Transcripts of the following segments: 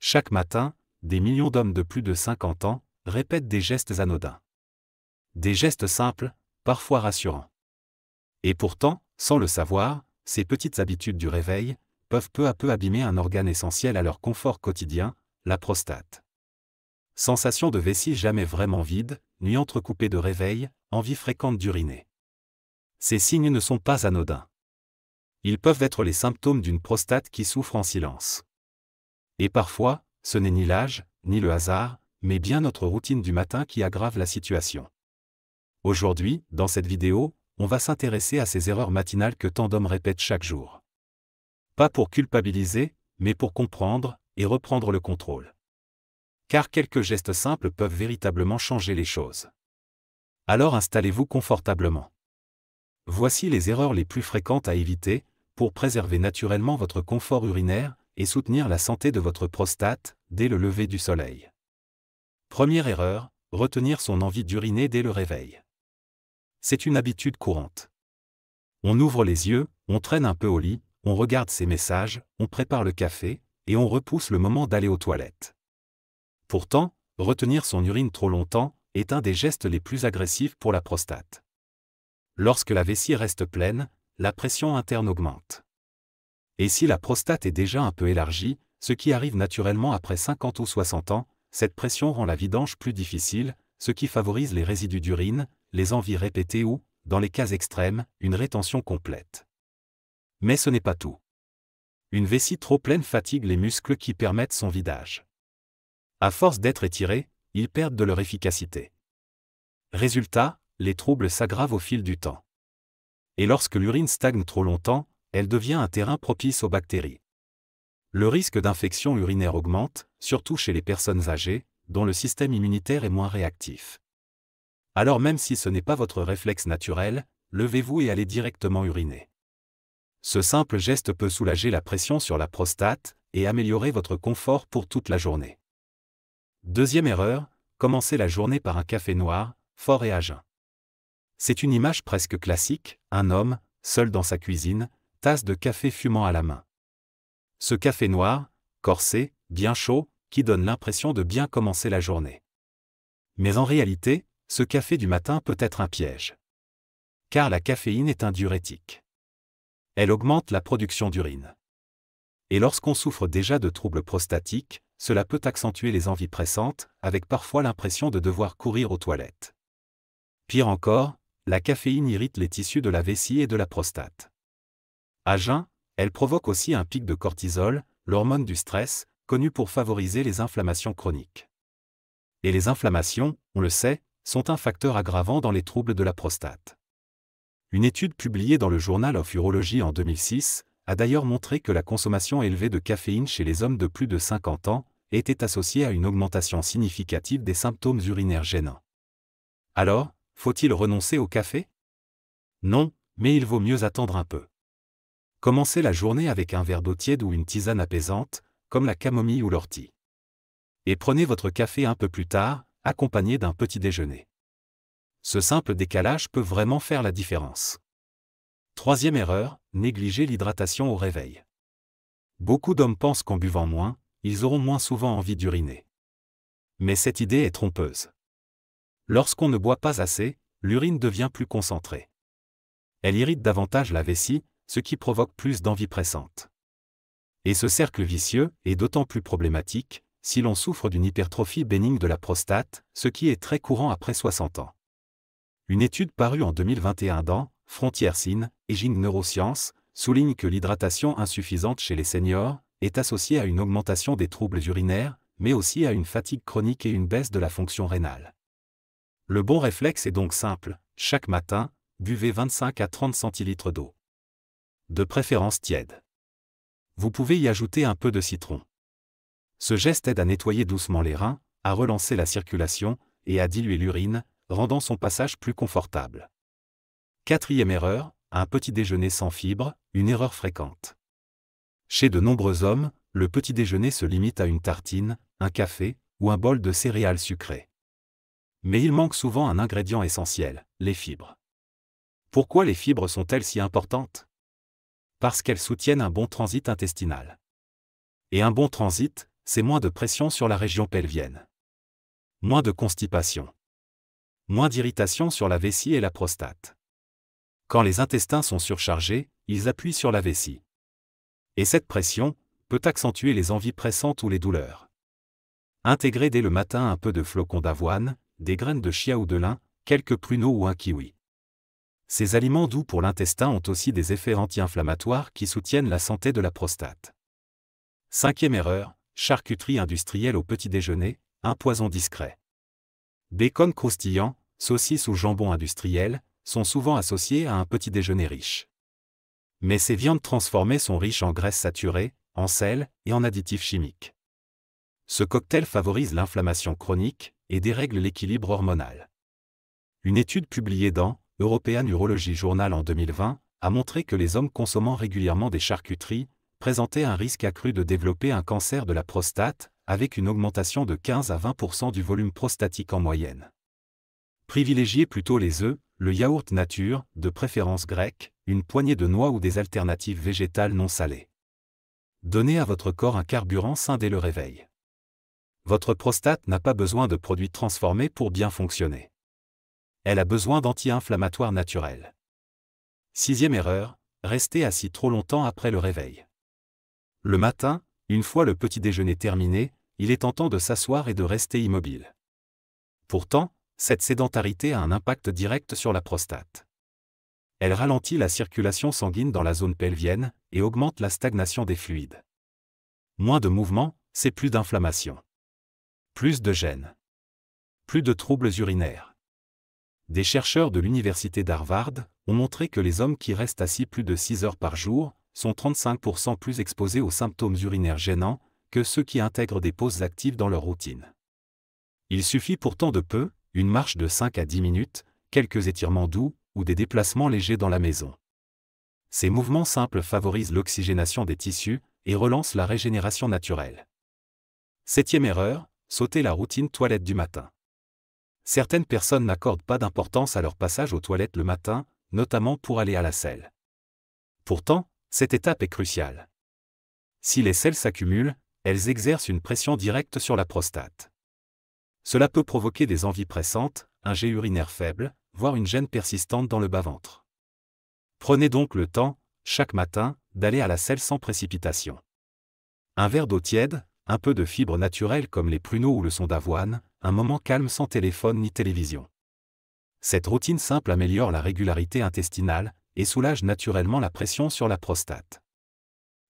Chaque matin, des millions d'hommes de plus de 50 ans répètent des gestes anodins. Des gestes simples, parfois rassurants. Et pourtant, sans le savoir, ces petites habitudes du réveil peuvent peu à peu abîmer un organe essentiel à leur confort quotidien, la prostate. Sensation de vessie jamais vraiment vide, nuit entrecoupée de réveil, envie fréquente d'uriner. Ces signes ne sont pas anodins. Ils peuvent être les symptômes d'une prostate qui souffre en silence. Et parfois, ce n'est ni l'âge, ni le hasard, mais bien notre routine du matin qui aggrave la situation. Aujourd'hui, dans cette vidéo, on va s'intéresser à ces erreurs matinales que tant d'hommes répètent chaque jour. Pas pour culpabiliser, mais pour comprendre et reprendre le contrôle. Car quelques gestes simples peuvent véritablement changer les choses. Alors installez-vous confortablement. Voici les erreurs les plus fréquentes à éviter pour préserver naturellement votre confort urinaire et soutenir la santé de votre prostate dès le lever du soleil. Première erreur, retenir son envie d'uriner dès le réveil. C'est une habitude courante. On ouvre les yeux, on traîne un peu au lit, on regarde ses messages, on prépare le café, et on repousse le moment d'aller aux toilettes. Pourtant, retenir son urine trop longtemps est un des gestes les plus agressifs pour la prostate. Lorsque la vessie reste pleine, la pression interne augmente. Et si la prostate est déjà un peu élargie, ce qui arrive naturellement après 50 ou 60 ans, cette pression rend la vidange plus difficile, ce qui favorise les résidus d'urine, les envies répétées ou, dans les cas extrêmes, une rétention complète. Mais ce n'est pas tout. Une vessie trop pleine fatigue les muscles qui permettent son vidage. À force d'être étirés, ils perdent de leur efficacité. Résultat, les troubles s'aggravent au fil du temps. Et lorsque l'urine stagne trop longtemps, elle devient un terrain propice aux bactéries. Le risque d'infection urinaire augmente, surtout chez les personnes âgées, dont le système immunitaire est moins réactif. Alors même si ce n'est pas votre réflexe naturel, levez-vous et allez directement uriner. Ce simple geste peut soulager la pression sur la prostate et améliorer votre confort pour toute la journée. Deuxième erreur, commencer la journée par un café noir, fort et à jeun. C'est une image presque classique, un homme, seul dans sa cuisine, tasse de café fumant à la main. Ce café noir, corsé, bien chaud, qui donne l'impression de bien commencer la journée. Mais en réalité, ce café du matin peut être un piège. Car la caféine est un diurétique. Elle augmente la production d'urine. Et lorsqu'on souffre déjà de troubles prostatiques, cela peut accentuer les envies pressantes, avec parfois l'impression de devoir courir aux toilettes. Pire encore, la caféine irrite les tissus de la vessie et de la prostate. À jeun, elle provoque aussi un pic de cortisol, l'hormone du stress, connue pour favoriser les inflammations chroniques. Et les inflammations, on le sait, sont un facteur aggravant dans les troubles de la prostate. Une étude publiée dans le Journal of Urology en 2006 a d'ailleurs montré que la consommation élevée de caféine chez les hommes de plus de 50 ans était associée à une augmentation significative des symptômes urinaires gênants. Alors, faut-il renoncer au café? Non, mais il vaut mieux attendre un peu. Commencez la journée avec un verre d'eau tiède ou une tisane apaisante, comme la camomille ou l'ortie. Et prenez votre café un peu plus tard, accompagné d'un petit déjeuner. Ce simple décalage peut vraiment faire la différence. Troisième erreur, négliger l'hydratation au réveil. Beaucoup d'hommes pensent qu'en buvant moins, ils auront moins souvent envie d'uriner. Mais cette idée est trompeuse. Lorsqu'on ne boit pas assez, l'urine devient plus concentrée. Elle irrite davantage la vessie, ce qui provoque plus d'envie pressante. Et ce cercle vicieux est d'autant plus problématique si l'on souffre d'une hypertrophie bénigne de la prostate, ce qui est très courant après 60 ans. Une étude parue en 2021 dans Frontiers in Aging Neurosciences souligne que l'hydratation insuffisante chez les seniors est associée à une augmentation des troubles urinaires, mais aussi à une fatigue chronique et une baisse de la fonction rénale. Le bon réflexe est donc simple, chaque matin, buvez 25 à 30 centilitres d'eau. De préférence tiède. Vous pouvez y ajouter un peu de citron. Ce geste aide à nettoyer doucement les reins, à relancer la circulation et à diluer l'urine, rendant son passage plus confortable. Quatrième erreur, un petit déjeuner sans fibres, une erreur fréquente. Chez de nombreux hommes, le petit déjeuner se limite à une tartine, un café ou un bol de céréales sucrées. Mais il manque souvent un ingrédient essentiel, les fibres. Pourquoi les fibres sont-elles si importantes? Parce qu'elles soutiennent un bon transit intestinal. Et un bon transit, c'est moins de pression sur la région pelvienne. Moins de constipation. Moins d'irritation sur la vessie et la prostate. Quand les intestins sont surchargés, ils appuient sur la vessie. Et cette pression peut accentuer les envies pressantes ou les douleurs. Intégrez dès le matin un peu de flocons d'avoine, des graines de chia ou de lin, quelques pruneaux ou un kiwi. Ces aliments doux pour l'intestin ont aussi des effets anti-inflammatoires qui soutiennent la santé de la prostate. 5e erreur, charcuterie industrielle au petit déjeuner, un poison discret. Bacon croustillant, saucisses ou jambon industriel sont souvent associés à un petit déjeuner riche. Mais ces viandes transformées sont riches en graisses saturées, en sel et en additifs chimiques. Ce cocktail favorise l'inflammation chronique et dérègle l'équilibre hormonal. Une étude publiée dans European Urology Journal en 2020 a montré que les hommes consommant régulièrement des charcuteries présentaient un risque accru de développer un cancer de la prostate, avec une augmentation de 15 à 20% du volume prostatique en moyenne. Privilégiez plutôt les œufs, le yaourt nature, de préférence grec, une poignée de noix ou des alternatives végétales non salées. Donnez à votre corps un carburant sain dès le réveil. Votre prostate n'a pas besoin de produits transformés pour bien fonctionner. Elle a besoin d'anti-inflammatoires naturels. 6e erreur, restez assis trop longtemps après le réveil. Le matin, une fois le petit déjeuner terminé, il est tentant de s'asseoir et de rester immobile. Pourtant, cette sédentarité a un impact direct sur la prostate. Elle ralentit la circulation sanguine dans la zone pelvienne et augmente la stagnation des fluides. Moins de mouvement, c'est plus d'inflammation. Plus de gêne. Plus de troubles urinaires. Des chercheurs de l'université d'Harvard ont montré que les hommes qui restent assis plus de 6 heures par jour sont 35% plus exposés aux symptômes urinaires gênants que ceux qui intègrent des pauses actives dans leur routine. Il suffit pourtant de peu, une marche de 5 à 10 minutes, quelques étirements doux ou des déplacements légers dans la maison. Ces mouvements simples favorisent l'oxygénation des tissus et relancent la régénération naturelle. 7e erreur, sauter la routine toilette du matin. Certaines personnes n'accordent pas d'importance à leur passage aux toilettes le matin, notamment pour aller à la selle. Pourtant, cette étape est cruciale. Si les selles s'accumulent, elles exercent une pression directe sur la prostate. Cela peut provoquer des envies pressantes, un jet urinaire faible, voire une gêne persistante dans le bas-ventre. Prenez donc le temps, chaque matin, d'aller à la selle sans précipitation. Un verre d'eau tiède, un peu de fibres naturelles comme les pruneaux ou le son d'avoine, un moment calme sans téléphone ni télévision. Cette routine simple améliore la régularité intestinale et soulage naturellement la pression sur la prostate.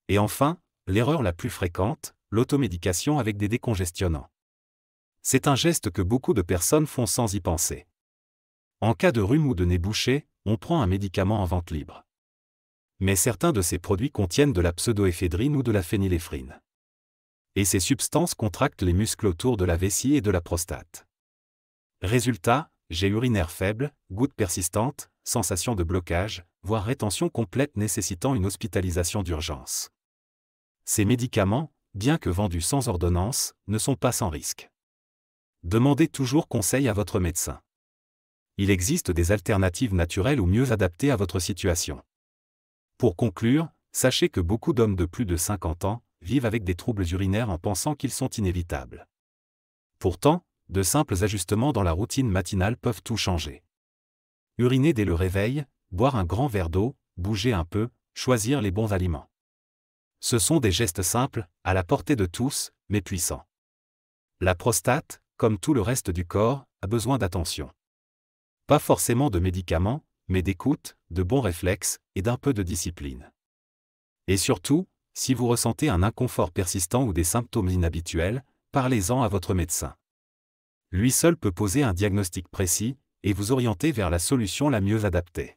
Et enfin, l'erreur la plus fréquente, l'automédication avec des décongestionnants. C'est un geste que beaucoup de personnes font sans y penser. En cas de rhume ou de nez bouché, on prend un médicament en vente libre. Mais certains de ces produits contiennent de la pseudoéphédrine ou de la phényléphrine. Et ces substances contractent les muscles autour de la vessie et de la prostate. Résultat, jet urinaire faible, gouttes persistantes, sensation de blocage, voire rétention complète nécessitant une hospitalisation d'urgence. Ces médicaments, bien que vendus sans ordonnance, ne sont pas sans risque. Demandez toujours conseil à votre médecin. Il existe des alternatives naturelles ou mieux adaptées à votre situation. Pour conclure, sachez que beaucoup d'hommes de plus de 50 ans vivent avec des troubles urinaires en pensant qu'ils sont inévitables. Pourtant, de simples ajustements dans la routine matinale peuvent tout changer. Uriner dès le réveil, boire un grand verre d'eau, bouger un peu, choisir les bons aliments. Ce sont des gestes simples, à la portée de tous, mais puissants. La prostate, comme tout le reste du corps, a besoin d'attention. Pas forcément de médicaments, mais d'écoute, de bons réflexes et d'un peu de discipline. Et surtout, si vous ressentez un inconfort persistant ou des symptômes inhabituels, parlez-en à votre médecin. Lui seul peut poser un diagnostic précis et vous orienter vers la solution la mieux adaptée.